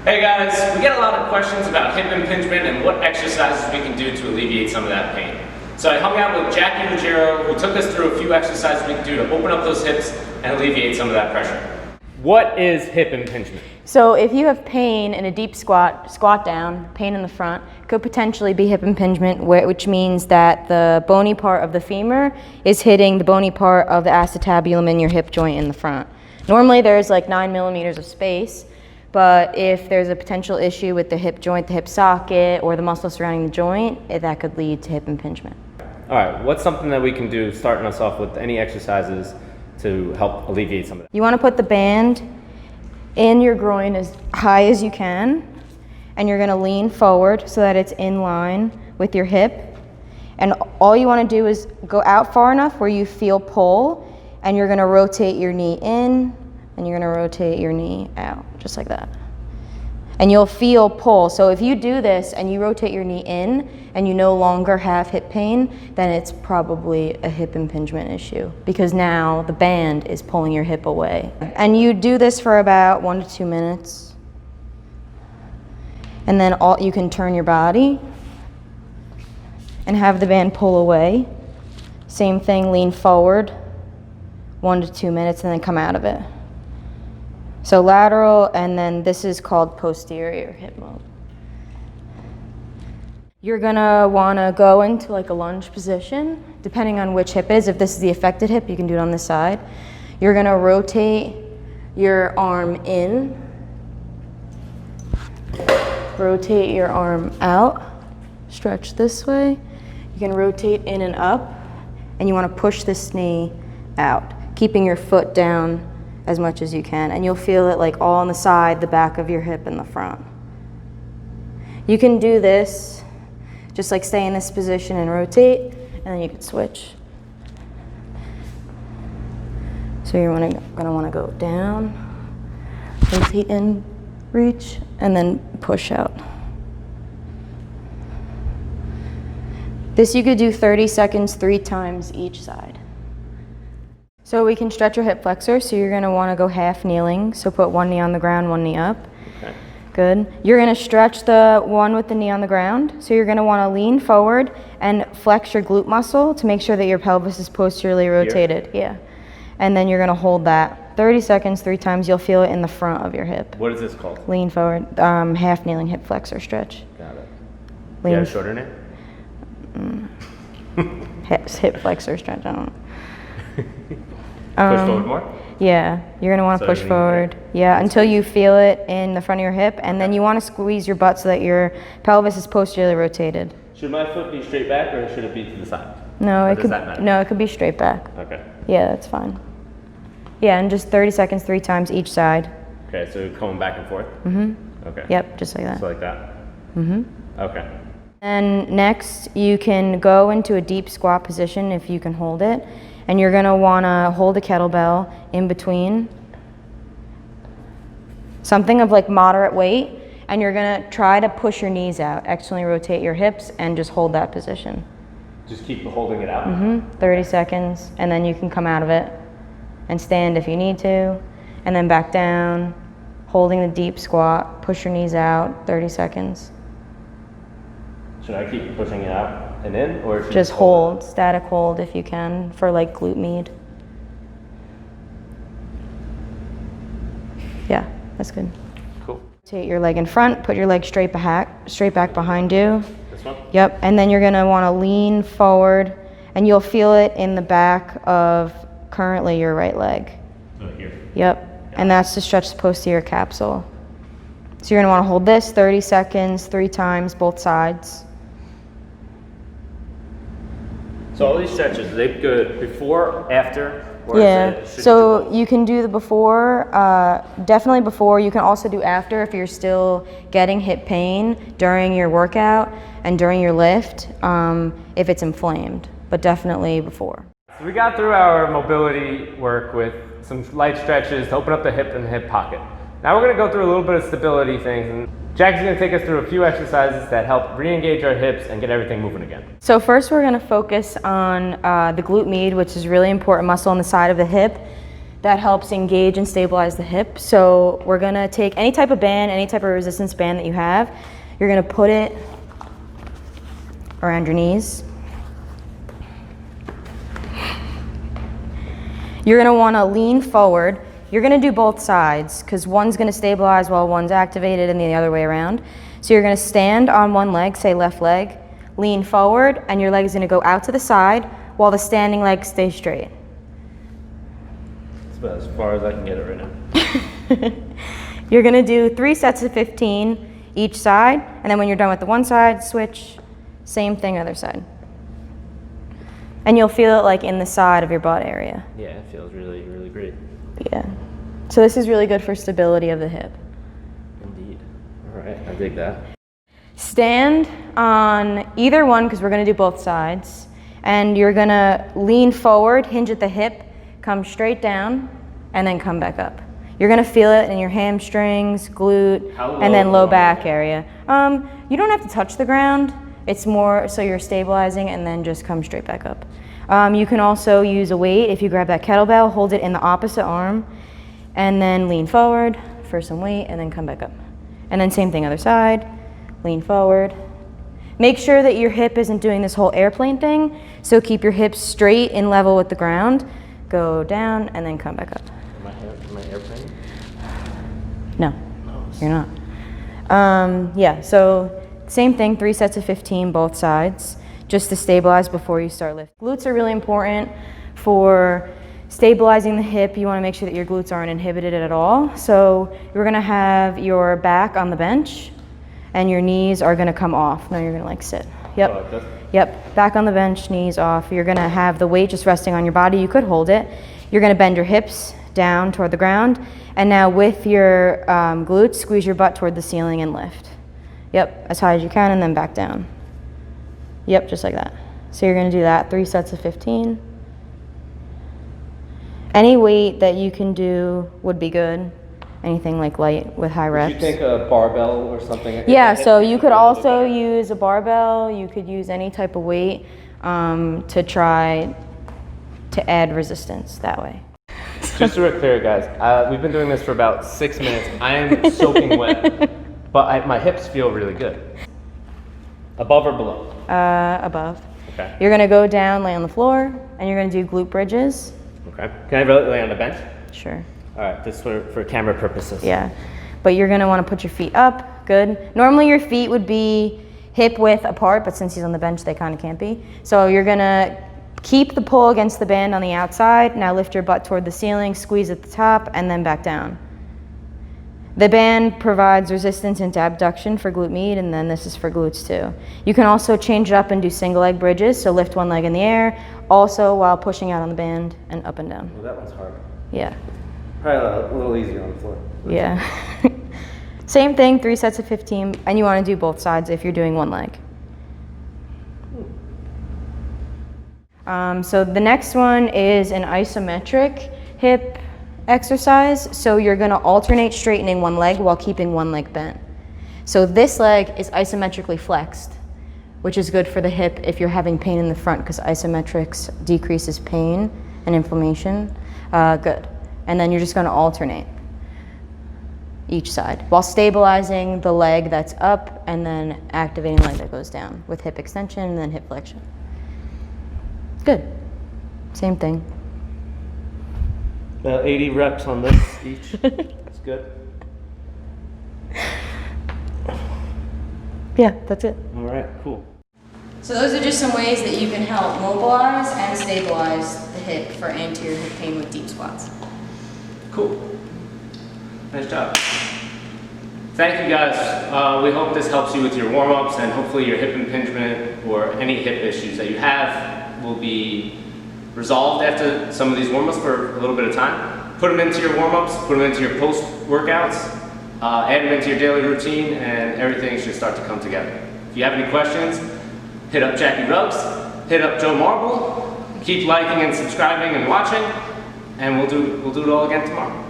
Hey guys, we get a lot of questions about hip impingement and what exercises we can do to alleviate some of that pain. So I hung out with Jacqueline Ruggiero, who took us through a few exercises we can do to open up those hips and alleviate some of that pressure. What is hip impingement? So if you have pain in a deep squat down, pain in the front, could potentially be hip impingement, which means that the bony part of the femur is hitting the bony part of the acetabulum in your hip joint in the front. Normally there's like 9 millimeters of space, but if there's a potential issue with the hip joint, the hip socket, or the muscle surrounding the joint, that could lead to hip impingement. All right, what's something that we can do starting us off with any exercises to help alleviate some of that? You want to put the band in your groin as high as you can, and you're going to lean forward so that it's in line with your hip. And all you want to do is go out far enough where you feel pull, and you're going to rotate your knee in, and you're going to rotate your knee out, just like that. And you'll feel pull. So if you do this and you rotate your knee in and you no longer have hip pain, then it's probably a hip impingement issue, because now the band is pulling your hip away. And you do this for about 1 to 2 minutes. And then you can turn your body and have the band pull away. Same thing, lean forward 1 to 2 minutes and then come out of it. So lateral, and then this is called posterior hip mode. You're gonna wanna go into like a lunge position, depending on which hip it is. If this is the affected hip, you can do it on this side. You're gonna rotate your arm in, rotate your arm out, stretch this way. You can rotate in and up, and you wanna push this knee out, keeping your foot down as much as you can, and you'll feel it like all on the side, the back of your hip, and the front. You can do this, just like stay in this position and rotate, and then you can switch. So you're gonna wanna go down, rotate in, reach, and then push out. This you could do 30 seconds 3 times each side. So we can stretch your hip flexor, so you're gonna wanna go half kneeling, so put one knee on the ground, one knee up. Okay. Good. You're gonna stretch the one with the knee on the ground, so you're gonna wanna lean forward and flex your glute muscle to make sure that your pelvis is posteriorly rotated. Yeah. And then you're gonna hold that 30 seconds, 3 times. You'll feel it in the front of your hip. What is this called? Lean forward, half kneeling hip flexor stretch. Got it. Lean. You have a shorter name? Hip flexor stretch, I don't know. Push forward more? Yeah, you're gonna wanna push forward. Yeah, until you feel it in the front of your hip, and then you wanna squeeze your butt so that your pelvis is posteriorly rotated. Should my foot be straight back, or should it be to the side? No, it could be straight back. Okay. Yeah, that's fine. Yeah, and just 30 seconds 3 times each side. Okay, so going back and forth? Mm-hmm. Okay. Yep, just like that. So like that? Mm-hmm. Okay. And next, you can go into a deep squat position if you can hold it. And you're gonna wanna hold a kettlebell in between, something of like moderate weight, and you're gonna try to push your knees out, externally rotate your hips, and just hold that position. Just keep holding it out? 30 seconds, and then you can come out of it and stand if you need to, and then back down, holding the deep squat, push your knees out, 30 seconds. Should I keep pushing it out and in, or should just hold, static hold if you can, for like glute med. Yeah, that's good. Cool. Rotate your leg in front, put your leg straight back behind you. This one? Yep, and then you're gonna wanna lean forward, and you'll feel it in the back of currently your right leg. So here? Yep, and that's to stretch the posterior capsule. So you're gonna wanna hold this 30 seconds, 3 times, both sides. So all these stretches, are they good before, after, or Yeah, so you can do the before, definitely before. You can also do after if you're still getting hip pain during your workout and during your lift, if it's inflamed, but definitely before. So we got through our mobility work with some light stretches to open up the hip and the hip pocket. Now we're gonna go through a little bit of stability things, and Jack's gonna take us through a few exercises that help re-engage our hips and get everything moving again. So first we're gonna focus on the glute med, which is a really important muscle on the side of the hip that helps engage and stabilize the hip. So we're gonna take any type of band, any type of resistance band that you have, you're gonna put it around your knees. You're gonna wanna lean forward. You're gonna do both sides because one's gonna stabilize while one's activated and the other way around. So you're gonna stand on one leg, say left leg, lean forward, and your leg is gonna go out to the side while the standing leg stays straight. It's about as far as I can get it right now. You're gonna do 3 sets of 15 each side, and then when you're done with the one side, switch, same thing other side. And you'll feel it like in the side of your butt area. Yeah, it feels really, really great. Yeah. So this is really good for stability of the hip. Indeed. All right, I dig that. Stand on either one because we're gonna do both sides. And you're gonna lean forward, hinge at the hip, come straight down, and then come back up. You're gonna feel it in your hamstrings, glute, and then low back area. You don't have to touch the ground. It's more so you're stabilizing and then just come straight back up. You can also use a weight. If you grab that kettlebell, hold it in the opposite arm, and then lean forward for some weight, and then come back up. And then same thing, other side, lean forward. Make sure that your hip isn't doing this whole airplane thing, so keep your hips straight in level with the ground. Go down and then come back up. Am I airplane? No, you're not. Yeah, so same thing, 3 sets of 15, both sides, just to stabilize before you start lifting. Glutes are really important for stabilizing the hip. You want to make sure that your glutes aren't inhibited at all. So you're going to have your back on the bench and your knees are going to come off. No, you're going to like sit. Yep. Oh, like this? Yep. Back on the bench, knees off. You're going to have the weight just resting on your body. You could hold it. You're going to bend your hips down toward the ground. And now with your glutes, squeeze your butt toward the ceiling and lift. Yep, as high as you can, and then back down. Yep, just like that. So you're gonna do that, 3 sets of 15. Any weight that you can do would be good. Anything like light with high reps. Would you think a barbell or something? Yeah, so you could also use a barbell. You could use any type of weight to try to add resistance that way. Just so we're clear, guys, we've been doing this for about 6 minutes. I am soaking wet. But my hips feel really good. Above or below? Above. Okay. You're gonna go down, lay on the floor, and you're gonna do glute bridges. Okay. Can I really lay on the bench? Sure. All right, this is for camera purposes. Yeah, but you're gonna wanna put your feet up, good. Normally your feet would be hip width apart, but since he's on the bench, they kinda can't be. So you're gonna keep the pull against the band on the outside. Now lift your butt toward the ceiling, squeeze at the top, and then back down. The band provides resistance into abduction for glute med, and then this is for glutes too. You can also change it up and do single leg bridges, so lift one leg in the air, also while pushing out on the band and up and down. Well, that one's hard. Yeah. Probably a little easier on the floor. Yeah. Same thing, 3 sets of 15, and you want to do both sides if you're doing one leg. So the next one is an isometric hip exercise. So you're going to alternate straightening one leg while keeping one leg bent. So this leg is isometrically flexed, which is good for the hip if you're having pain in the front, because isometrics decreases pain and inflammation. Good. And then you're just going to alternate each side while stabilizing the leg that's up and then activating the leg that goes down with hip extension and then hip flexion. Good. Same thing. About 80 reps on this each. That's good. Yeah, that's it. All right, cool. So those are just some ways that you can help mobilize and stabilize the hip for anterior hip pain with deep squats. Cool. Nice job. Thank you guys. We hope this helps you with your warm-ups, and hopefully your hip impingement or any hip issues that you have will be resolved after some of these warm-ups for a little bit of time. Put them into your warm-ups, put them into your post-workouts, add them into your daily routine, and everything should start to come together. If you have any questions, hit up Jackie Ruggs, hit up Joe Marble, keep liking and subscribing and watching, and we'll do it all again tomorrow.